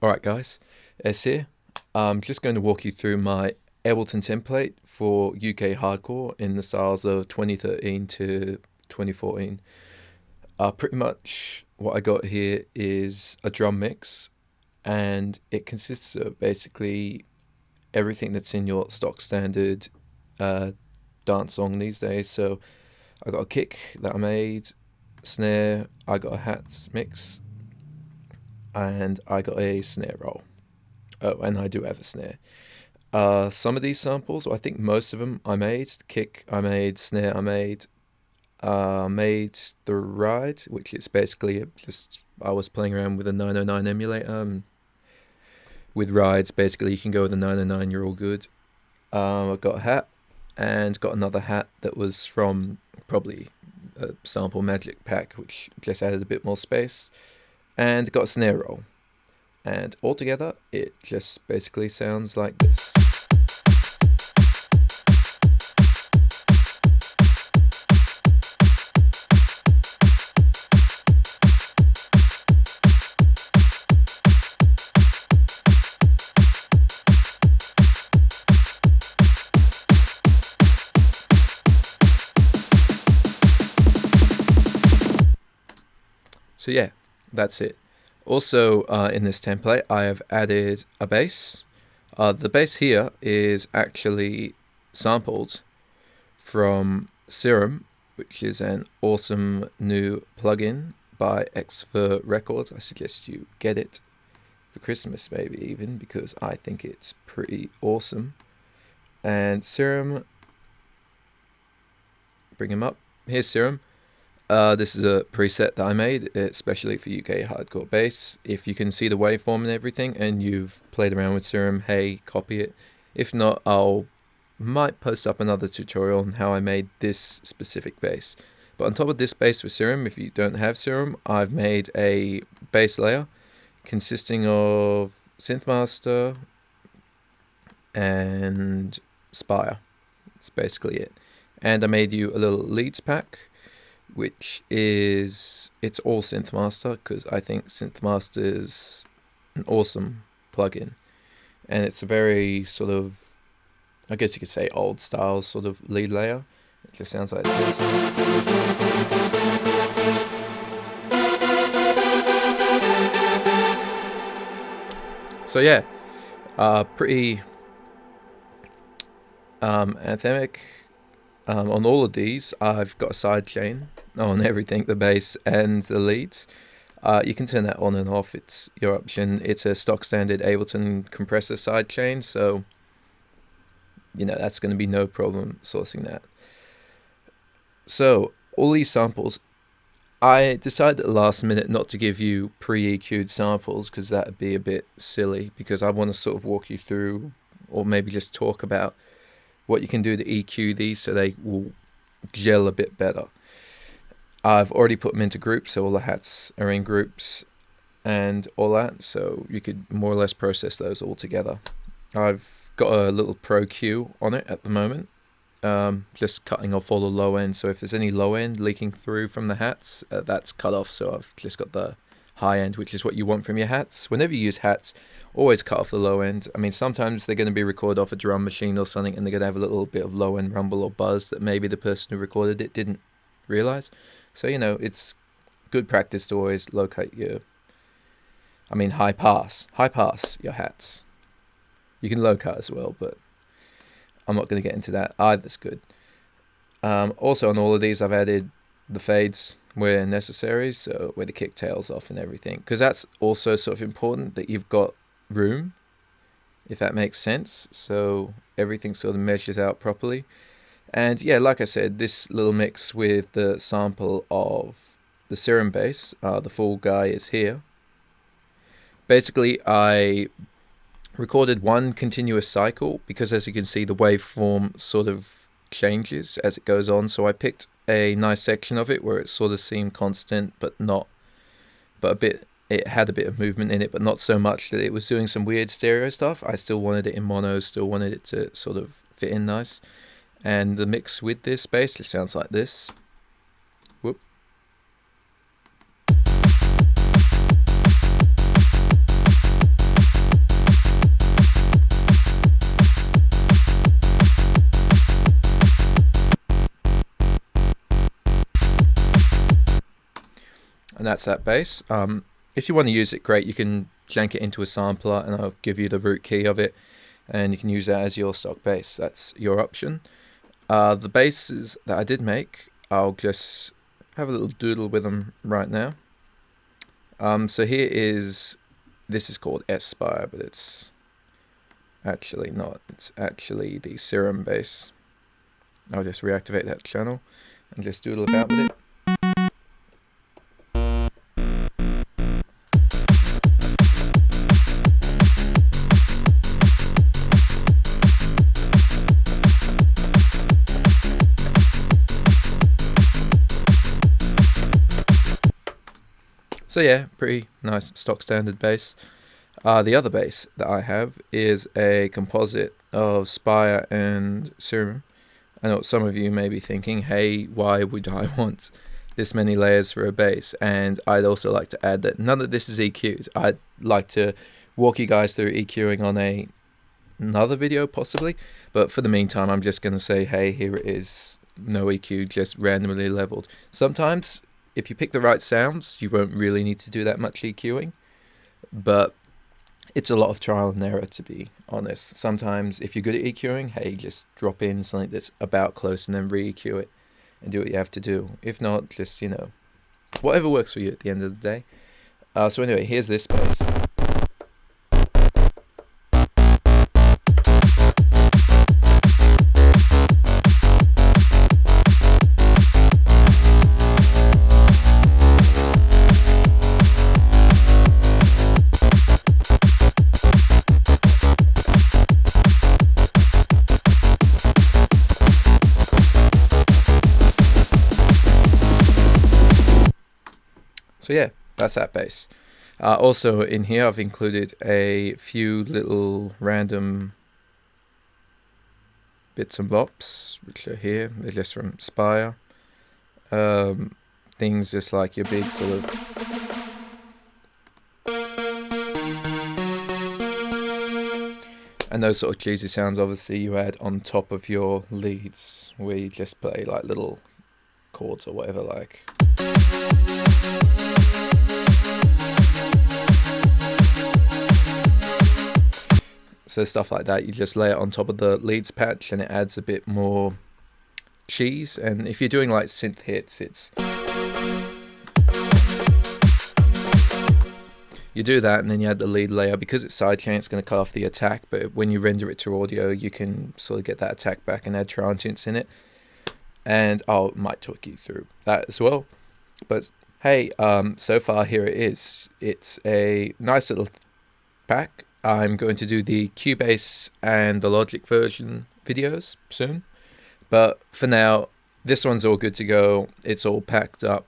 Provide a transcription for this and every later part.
Alright guys, Essi. I'm just going to walk you through my Ableton template for UK hardcore in the styles of 2013 to 2014. Pretty much what I got here is a drum mix, and it consists of basically everything that's in your stock standard dance song these days. So I got a kick that I made, snare, I got a hats mix, and I got a snare roll. Oh, and I do have a snare. Some of these samples, or I think most of them, I made. Kick, I made. Snare, I made. Made the ride, which is basically just I was playing around with a 909 emulator. With rides, basically you can go with a 909, you're all good. I got a hat, and got another hat that was from probably a sample magic pack, which just added a bit more space, and got a snare roll. And altogether, it just basically sounds like this. So yeah, that's it. Also, in this template, I have added a bass. The bass here is actually sampled from Serum, which is an awesome new plugin by Xfer Records. I suggest you get it for Christmas, maybe even, because I think it's pretty awesome. And Serum, bring him up. Here's Serum. This is a preset that I made, especially for UK hardcore bass. If you can see the waveform and everything, and you've played around with Serum, hey, copy it. If not, might post up another tutorial on how I made this specific bass. But on top of this bass with Serum, if you don't have Serum, I've made a bass layer consisting of Synthmaster and Spire. That's basically it. And I made you a little leads pack, which is, it's all Synthmaster, because I think Synthmaster is an awesome plugin. And it's a very sort of, I guess you could say, old style sort of lead layer. It just sounds like this. So yeah, pretty anthemic. On all of these, I've got a sidechain on everything, the bass and the leads. You can turn that on and off, it's your option. It's a stock standard Ableton compressor sidechain, so you know that's going to be no problem sourcing that. So all these samples, I decided at the last minute not to give you pre-EQ'd samples, because that would be a bit silly, because I want to sort of walk you through, or maybe just talk about what you can do to EQ these so they will gel a bit better. I've already put them into groups, so all the hats are in groups and all that, so you could more or less process those all together. I've got a little Pro Q on it at the moment, just cutting off all the low end, so if there's any low end leaking through from the hats, that's cut off, so I've just got the high end, which is what you want from your hats. Whenever you use hats, always cut off the low end. I mean, sometimes they're going to be recorded off a drum machine or something, and they're going to have a little bit of low end rumble or buzz that maybe the person who recorded it didn't realize. So, you know, it's good practice to always locate your, high pass your hats. You can low cut as well, but I'm not going to get into that. Either's good. Also on all of these, I've added the fades where necessary, so where the kick tails off and everything, because that's also sort of important that you've got room, if that makes sense, so everything sort of measures out properly. And yeah, like I said, this little mix with the sample of the Serum bass, the full guy is here. Basically, I recorded one continuous cycle, because as you can see, the waveform sort of changes as it goes on, so I picked a nice section of it where it sort of seemed constant, but it had a bit of movement in it, but not so much that it was doing some weird stereo stuff. I still wanted it in mono, still wanted it to sort of fit in nice. And the mix with this bass just sounds like this. Whoop. And that's that bass. If you want to use it, great. You can jank it into a sampler, and I'll give you the root key of it, and you can use that as your stock bass. That's your option. The basses that I did make, I'll just have a little doodle with them right now. So this is called Aspire, but it's actually not. It's actually the Serum bass. I'll just reactivate that channel and just doodle about with it. So yeah, pretty nice stock standard bass. The other bass that I have is a composite of Spire and Serum. I know some of you may be thinking, hey, why would I want this many layers for a bass? And I'd also like to add that none of this is EQ'd. I'd like to walk you guys through EQing on another video possibly, but for the meantime I'm just going to say, hey, here it is, no EQ, just randomly leveled. Sometimes if you pick the right sounds, you won't really need to do that much EQing, but it's a lot of trial and error, to be honest. Sometimes if you're good at EQing, hey, just drop in something that's about close and then re-EQ it and do what you have to do. If not, just, whatever works for you at the end of the day. So anyway, here's this bass. So yeah, that's that bass. Also in here I've included a few little random bits and bops, which are here. They're just from Spire. Things just like your big sort of... And those sort of cheesy sounds obviously you add on top of your leads, where you just play like little chords or whatever like. So stuff like that, you just lay it on top of the leads patch and it adds a bit more cheese. And if you're doing like synth hits, you do that and then you add the lead layer. Because it's sidechain, it's going to cut off the attack, but when you render it to audio, you can sort of get that attack back and add transients in it. And I might talk you through that as well. But hey, so far here it is. It's a nice little pack. I'm going to do the Cubase and the Logic version videos soon. But for now, this one's all good to go. It's all packed up.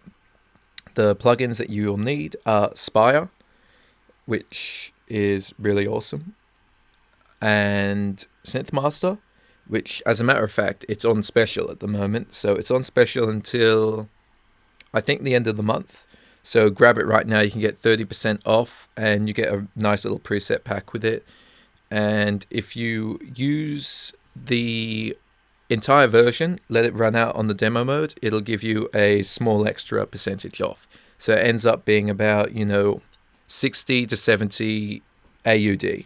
The plugins that you'll need are Spire, which is really awesome, and Synthmaster, which, as a matter of fact, it's on special at the moment. So it's on special until, I think, the end of the month. So grab it right now. You can get 30% off and you get a nice little preset pack with it. And if you use the entire version, let it run out on the demo mode, it'll give you a small extra percentage off. So it ends up being about, 60 to 70 AUD.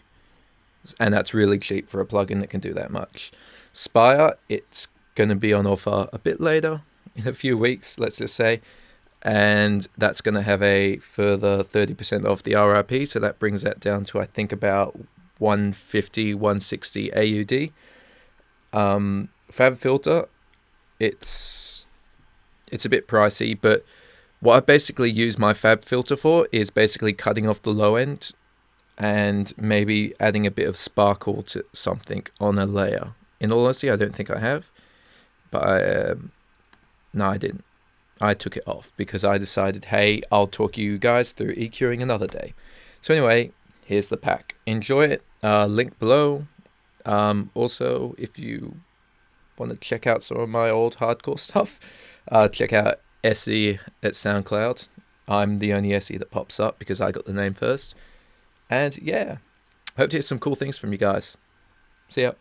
And that's really cheap for a plugin that can do that much. Spire, it's going to be on offer a bit later, in a few weeks, let's just say. And that's going to have a further 30% off the RRP, so that brings that down to, I think, about 150, 160 AUD. Fab filter, it's a bit pricey, but what I basically use my fab filter for is basically cutting off the low end and maybe adding a bit of sparkle to something on a layer. In all honesty, I don't think I have, but no, I didn't. I took it off because I decided, hey, I'll talk you guys through EQing another day. So anyway, here's the pack. Enjoy it. Link below. Also, if you want to check out some of my old hardcore stuff, check out Essi at SoundCloud. I'm the only Essi that pops up because I got the name first. And yeah, hope to hear some cool things from you guys. See ya.